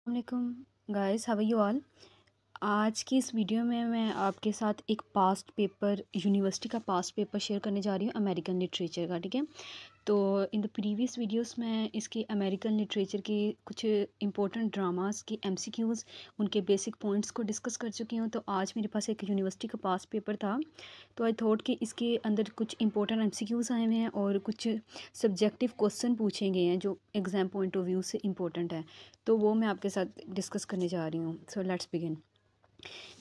वालेकुम guys, how are you all. आज की इस वीडियो में मैं आपके साथ एक पास्ट पेपर यूनिवर्सिटी का पास्ट पेपर शेयर करने जा रही हूँ अमेरिकन लिटरेचर का। ठीक है, तो इन द प्रीवियस वीडियोस में इसकी अमेरिकन लिटरेचर की कुछ इंपॉर्टेंट ड्रामास की एमसीक्यूज़ उनके बेसिक पॉइंट्स को डिस्कस कर चुकी हूँ। तो आज मेरे पास एक यूनिवर्सिटी का पास्ट पेपर था, तो आई थॉट कि इसके अंदर कुछ इंपॉर्टेंट एमसीक्यूज़ आए हुए हैं और कुछ सब्जेक्टिव क्वेश्चन पूछे गए हैं जो एग्ज़ाम पॉइंट ऑफ व्यू से इम्पोर्टेंट है, तो वो मैं आपके साथ डिस्कस करने जा रही हूँ। So let's begin.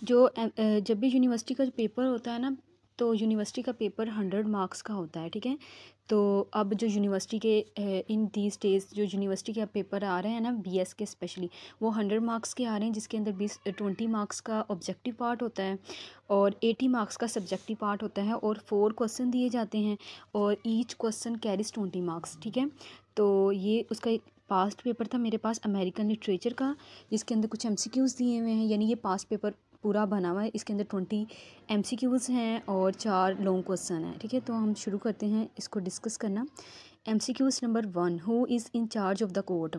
जब भी यूनिवर्सिटी का पेपर होता है ना, तो यूनिवर्सिटी का पेपर 100 मार्क्स का होता है। ठीक है, तो अब जो यूनिवर्सिटी के इन दीज डेज जो यूनिवर्सिटी के पेपर आ रहे हैं ना, बीएस के स्पेशली, वो 100 मार्क्स के आ रहे हैं, जिसके अंदर 20 मार्क्स का ऑब्जेक्टिव पार्ट होता है और 80 मार्क्स का सब्जेक्टिव पार्ट होता है और 4 क्वेश्चन दिए जाते हैं और ईच क्वेश्चन कैरीज 20 मार्क्स। ठीक है, तो ये उसका एक पास्ट पेपर था मेरे पास अमेरिकन लिटरेचर का, जिसके अंदर कुछ एमसीक्यूज़ दिए हुए हैं, यानी ये पास्ट पेपर पूरा बना हुआ है। इसके अंदर 20 एमसीक्यूज़ हैं और 4 लॉन्ग क्वेश्चन हैं। ठीक है, तो हम शुरू करते हैं इसको डिस्कस करना। MCQs number 1, who is in charge of the court.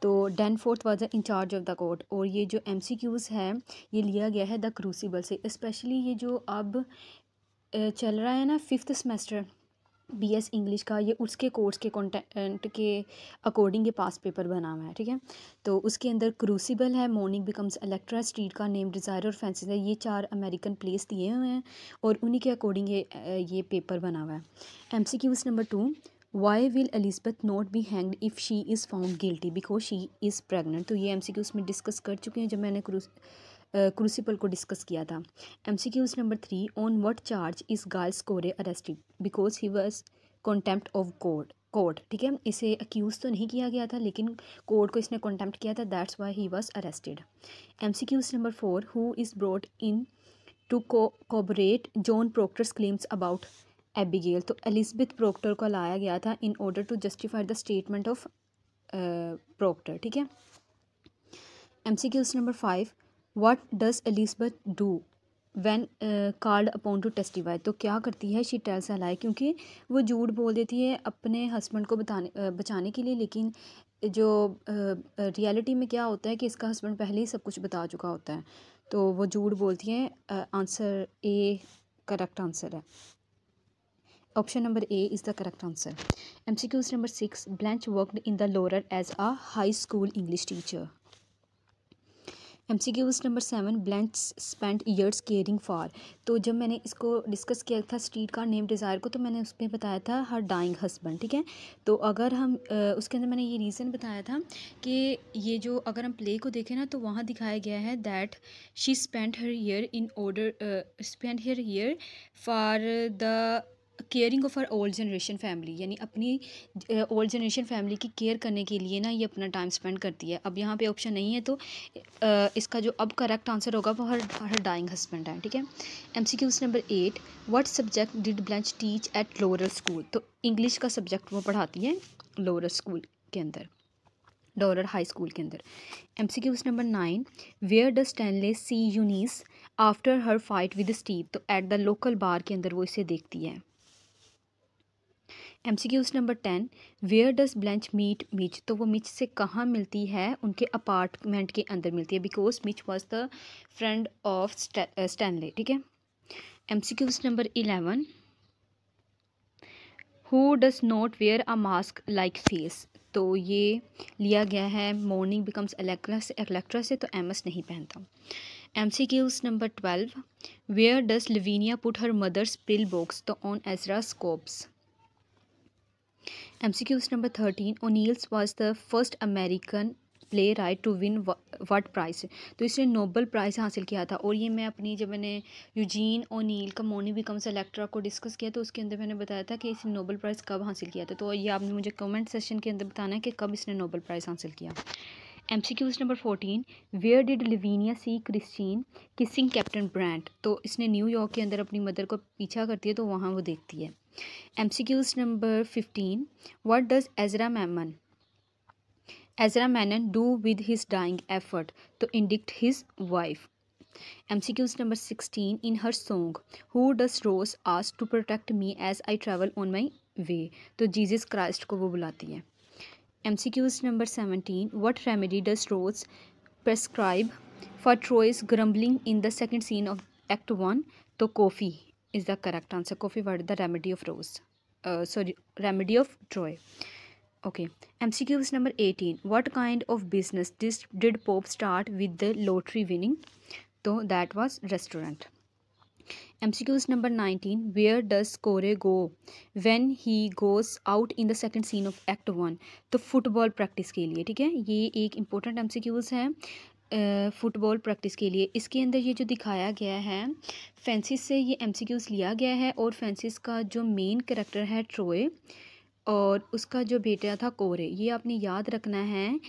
तो Danforth was in charge of the court, और ये जो एमसीक्यूज़ है ये लिया गया है द क्रूसिबल से। स्पेशली ये जो अब चल रहा है ना 5th सेमेस्टर बीएस इंग्लिश का, ये उसके कोर्स के कंटेंट के अकॉर्डिंग ये पास पेपर बना हुआ है। ठीक है, तो उसके अंदर क्रूसिबल है, मॉर्निंग बिकम्स इलेक्ट्रा, स्ट्रीट का नेम डिज़ायर और फैंसी है। ये 4 अमेरिकन प्लेस दिए हुए हैं और उन्हीं के अकॉर्डिंग ये पेपर बना हुआ है। MCQs number 2, why will Elizabeth not be hanged if she is found guilty because she is pregnant. तो ये एमसीक्यूज़ में डिस्कस कर चुके हैं जब मैंने क्रूसिबल को डिस्कस किया था। MCQs number 3, on what charge is गाइल Corey arrested because he was contempt of court. ठीक है, इसे अक्यूज़ तो नहीं किया गया था, लेकिन कोर्ट को इसने कॉन्टेम्प्ट किया था, that's why he was arrested. MCQs number 4, who is brought in to corroborate John Proctor's claims about Abigail. तो एलिजबेथ प्रोक्टर को लाया गया था in order to justify the statement of Proctor. ठीक है, MCQs number 5, what does Elizabeth do when called upon to testify. तो क्या करती है, शी टेल्स अ लाई, क्योंकि वो झूठ बोल देती है अपने हस्बैंड को बचाने के लिए, लेकिन जो रियलिटी में क्या होता है कि इसका हस्बैंड पहले ही सब कुछ बता चुका होता है, तो वो झूठ बोलती है। आंसर ए करेक्ट आंसर है, option number A is the correct answer. MCQs number 6, Blanche worked in the Laurel as a high school English teacher. MCQs number 7, Blanche spent years caring for. तो जब मैंने इसको discuss किया था street car name desire को, तो मैंने उस पर बताया था हर डाइंग हस्बैंड। ठीक है, तो अगर हम उसके अंदर मैंने ये रीज़न बताया था कि ये जो अगर हम प्ले को देखें ना, तो वहाँ दिखाया गया है that she spent her year in order spent her year for the caring of her old generation family, यानी अपनी ओल्ड जनरेशन फैमिली की केयर करने के लिए ना ये अपना टाइम स्पेंड करती है। अब यहाँ पे ऑप्शन नहीं है, तो इसका जो अब करेक्ट आंसर होगा वो हर डाइंग हस्बैंड है। ठीक है, MCQs number 8, what subject did Blanche teach at lower school. तो इंग्लिश का सब्जेक्ट वो पढ़ाती है लोअर स्कूल के अंदर, लोअर हाई स्कूल के अंदर। MCQs number 9, where does Stanley see Eunice after her fight with Steve. तो एट द लोकल बार के अंदर वो इसे देखती है। MCQs number 10, where does Blanche meet Mitch. तो वो मिच से कहाँ मिलती है, उनके अपार्टमेंट के अंदर मिलती है, because Mitch was the friend of Stanley. ठीक है, MCQs number 11, who does not wear a mask like face. तो ये लिया गया है मॉर्निंग बिकम्स इलेक्ट्रा से, तो एमएस नहीं पहनता। MCQs number 12, where does Lavinia put her mother's pill box. तो on Ezra scopes. MCQs number 13, O'Neill's was the first American playwright to win what prize. तो इसने नोबल प्राइज़ हासिल किया था, और ये मैं अपनी जब मैंने यूजीन ओनील का मॉर्निंग बिकम्स इलेक्ट्रा को डिस्कस किया, तो उसके अंदर मैंने बताया था कि इसने नोबल प्राइज़ कब हासिल किया था। तो ये आपने मुझे कमेंट सेशन के अंदर बताना है कि कब इसने नोबल प्राइज़ हासिल किया। MCQs number 14, where did Lavinia C Christine kissing Captain Brant. तो इसने न्यूयॉर्क के अंदर अपनी मदर को पीछा करती है, तो वहाँ वो देखती है। MCQs number 15, what does Ezra Mannon do with his dying effort to indict his wife. MCQs number 16, in her song who does Rose ask to protect me as I travel on my way. तो Jesus Christ को वो बुलाती है। MCQs number 17, what remedy does Rose prescribe for Troy's grumbling in the second scene of Act 1? तो coffee is the correct answer. Coffee was the remedy of remedy of Troy. Okay. MCQs number 18. What kind of business did Pope start with the lottery winning? So that was restaurant. MCQs number 19. Where does Corey go when he goes out in the second scene of Act 1? तो football practice के लिए, ठीक है, ये एक important MCQs है football practice के लिए। इसके अंदर ये जो दिखाया गया है फेंसिस से ये MCQs लिया गया है, और फेंसिस का जो मेन कैरेक्टर है ट्रोय और उसका जो बेटा था कोरे, ये आपने याद रखना है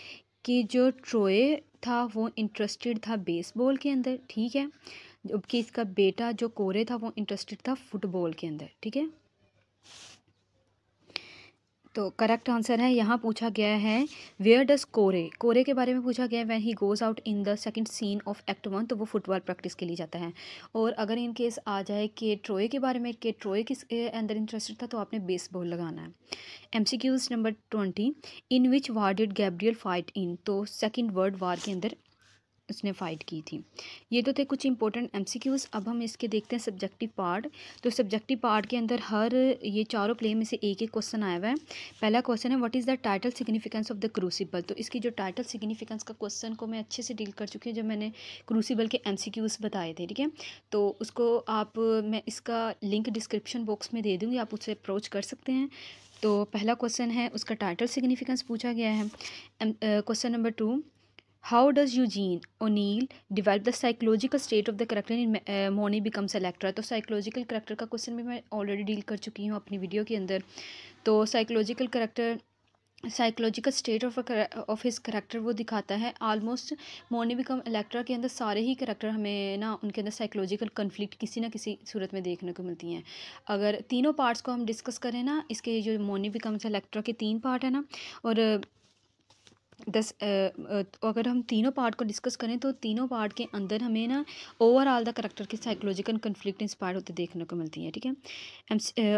कि जो ट्रोय था वो इंटरेस्टेड था बेसबॉल के अंदर, ठीक है, जबकि इसका बेटा जो कोरे था वो इंटरेस्टेड था फुटबॉल के अंदर, ठीक है। तो करेक्ट आंसर है, यहाँ पूछा गया है वेयर डज कोरे के बारे में पूछा गया है when he goes out in the second scene of act 1, तो वो फुटबॉल प्रैक्टिस के लिए जाता है। और अगर इन केस आ जाए कि ट्रोय के बारे में कि ट्रोय किस अंदर इंटरेस्टेड था, तो आपने बेसबॉल लगाना है। MCQs number 20। In which war did Gabriel fight in? तो सेकेंड वर्ल्ड वार के अंदर उसने फ़ाइट की थी। ये तो थे कुछ इंपॉर्टेंट MCQs। अब हम इसके देखते हैं सब्जेक्टिव पार्ट। तो सब्जेक्टिव पार्ट के अंदर हर ये चारों प्ले में से एक एक क्वेश्चन आया हुआ है। पहला क्वेश्चन है what is the title significance of the crucible? तो इसकी जो टाइटल सिग्निफिकेंस का क्वेश्चन को मैं अच्छे से डील कर चुकी हूँ जब मैंने क्रूसिबल के MCQs बताए थे, ठीक है। तो उसको आप मैं इसका लिंक डिस्क्रिप्शन बॉक्स में दे दूँगी, आप उससे अप्रोच कर सकते हैं। तो पहला क्वेश्चन है उसका टाइटल सिग्निफिकेंस पूछा गया है। Question number 2, how does Eugene O'Neill develop the psychological state of the character in मोनी बिकम्स इलेक्ट्रा? तो साइकोलॉजिकल करेक्टर का क्वेश्चन भी मैं ऑलरेडी डील कर चुकी हूँ अपनी वीडियो के अंदर। तो psychological state of his character वो दिखाता है। ऑलमोस्ट मोनी बिकम इलेक्ट्रा के अंदर सारे ही करेक्टर हमें ना उनके अंदर साइकोलॉजिकल कन्फ्लिक्ट किसी ना किसी सूरत में देखने को मिलती हैं। अगर तीनों पार्ट्स को हम डिस्कस करें ना, इसके जो मोनी बिकम्स इलेक्ट्रा के 3 पार्ट है ना, और अगर हम तीनों पार्ट को डिस्कस करें तो तीनों पार्ट के अंदर हमें ना ओवरऑल द करेक्टर के साइकोलॉजिकल कन्फ्लिक्ट इंस्पायर होते देखने को मिलती हैं, ठीक है।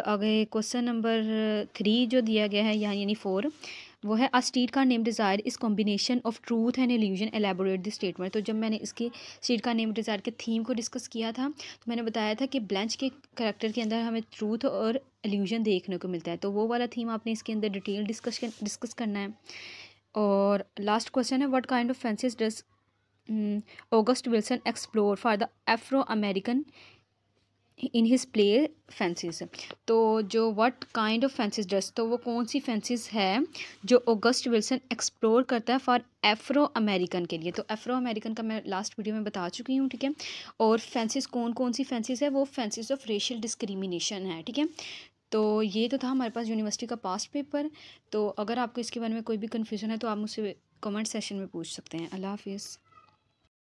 आगे क्वेश्चन नंबर 3 जो दिया गया है यहाँ यानी 4, वो है a streetcar name desire is combination of truth and illusion elaborate the statement. तो जब मैंने इसके स्ट्रीट कार नेम डिज़ायर के थीम को डिस्कस किया था तो मैंने बताया था कि ब्लैंच के करेक्टर के अंदर हमें ट्रूथ और इल्यूजन देखने को मिलता है, तो वो वाला थीम आपने इसके अंदर डिटेल डिस्कस करना है। और लास्ट क्वेश्चन है what kind of fancies does August Wilson explore for the Afro American in his play fancies? तो जो what kind of fancies does, तो वो कौन सी फेंसिस है जो ऑगस्ट विल्सन एक्सप्लोर करता है फॉर एफ्रो अमेरिकन के लिए? तो एफ्रो अमेरिकन का मैं लास्ट वीडियो में बता चुकी हूँ, ठीक है। और फेंसिस कौन कौन सी फेंसिस है? वो फेंसिस ऑफ रेशियल डिस्क्रिमिनेशन है, ठीक है। तो ये तो था हमारे पास यूनिवर्सिटी का पास्ट पेपर। तो अगर आपको इसके बारे में कोई भी कन्फ्यूज़न है तो आप मुझसे कमेंट सेशन में पूछ सकते हैं। अल्लाह हाफिज़।